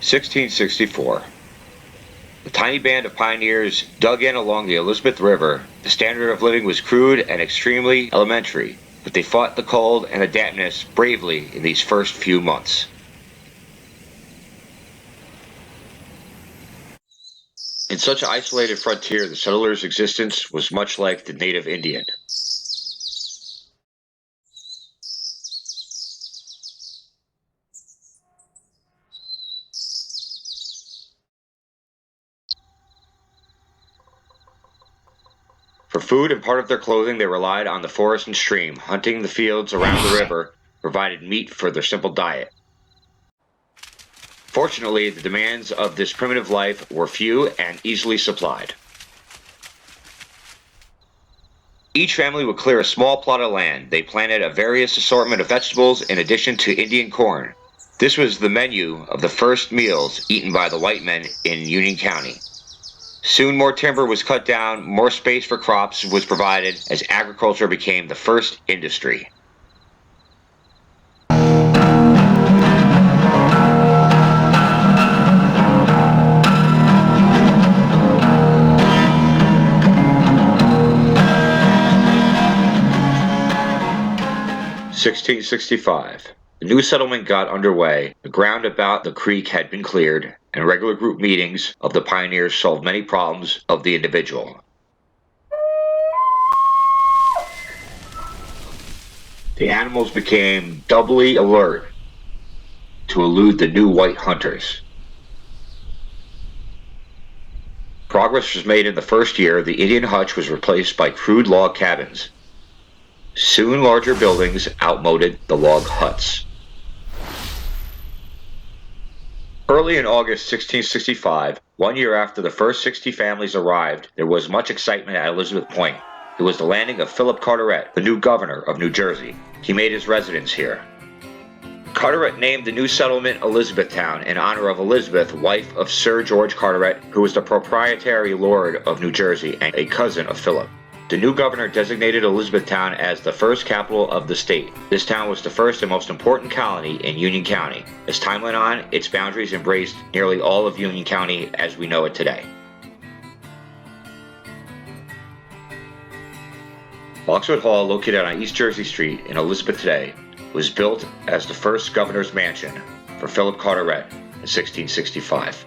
1664. The tiny band of pioneers dug in along the Elizabeth River. The standard of living was crude and extremely elementary, but they fought the cold and the dampness bravely in these first few months. In such an isolated frontier, the settler's existence was much like the native Indian. For food and part of their clothing, they relied on the forest and stream. Hunting the fields around the river provided meat for their simple diet. Fortunately, the demands of this primitive life were few and easily supplied. Each family would clear a small plot of land. They planted a various assortment of vegetables in addition to Indian corn. This was the menu of the first meals eaten by the white men in Union County. Soon more timber was cut down, more space for crops was provided as agriculture became the first industry. (1665). The new settlement got underway. The ground about the creek had been cleared, and regular group meetings of the pioneers solved many problems of the individual. The animals became doubly alert to elude the new white hunters. Progress was made in the first year. The Indian hutch was replaced by crude log cabins. Soon larger buildings outmoded the log huts. Early in August 1665, 1 year after the first 60 families arrived, there was much excitement at Elizabeth Point. It was the landing of Philip Carteret, the new governor of New Jersey. He made his residence here. Carteret named the new settlement Elizabethtown in honor of Elizabeth, wife of Sir George Carteret, who was the proprietary lord of New Jersey and a cousin of Philip. The new governor designated Elizabethtown as the first capital of the state. This town was the first and most important colony in Union County. As time went on, its boundaries embraced nearly all of Union County as we know it today. Boxwood Hall, located on East Jersey Street in Elizabeth today, was built as the first governor's mansion for Philip Carteret in 1665.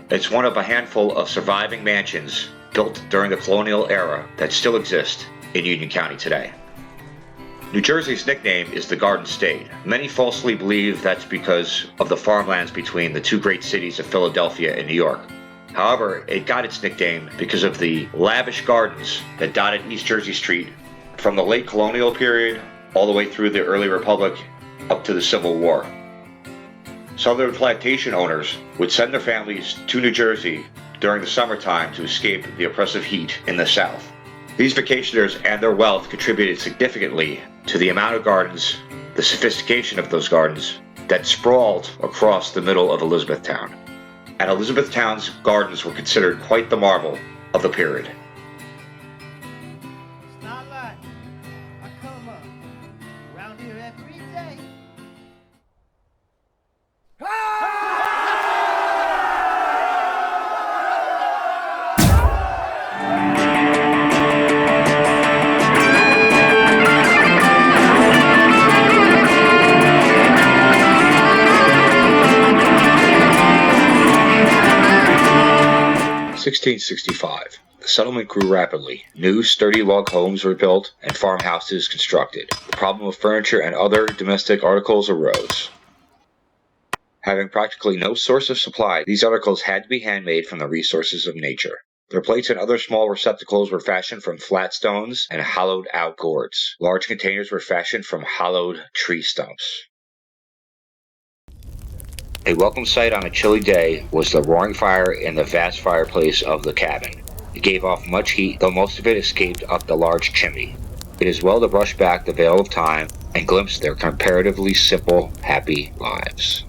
It's one of a handful of surviving mansions built during the colonial era that still exist in Union County today. New Jersey's nickname is the Garden State. Many falsely believe that's because of the farmlands between the two great cities of Philadelphia and New York. However, it got its nickname because of the lavish gardens that dotted East Jersey Street from the late colonial period all the way through the early Republic up to the Civil War. Southern plantation owners would send their families to New Jersey during the summertime to escape the oppressive heat in the South. These vacationers and their wealth contributed significantly to the amount of gardens, the sophistication of those gardens, that sprawled across the middle of Elizabethtown. And Elizabethtown's gardens were considered quite the marvel of the period. It's not like I come up around here every day. 1665. The settlement grew rapidly. New, sturdy log homes were built and farmhouses constructed. The problem of furniture and other domestic articles arose. Having practically no source of supply, these articles had to be handmade from the resources of nature. Their plates and other small receptacles were fashioned from flat stones and hollowed-out gourds. Large containers were fashioned from hollowed tree stumps. A welcome sight on a chilly day was the roaring fire in the vast fireplace of the cabin. It gave off much heat, though most of it escaped up the large chimney. It is well to brush back the veil of time and glimpse their comparatively simple, happy lives.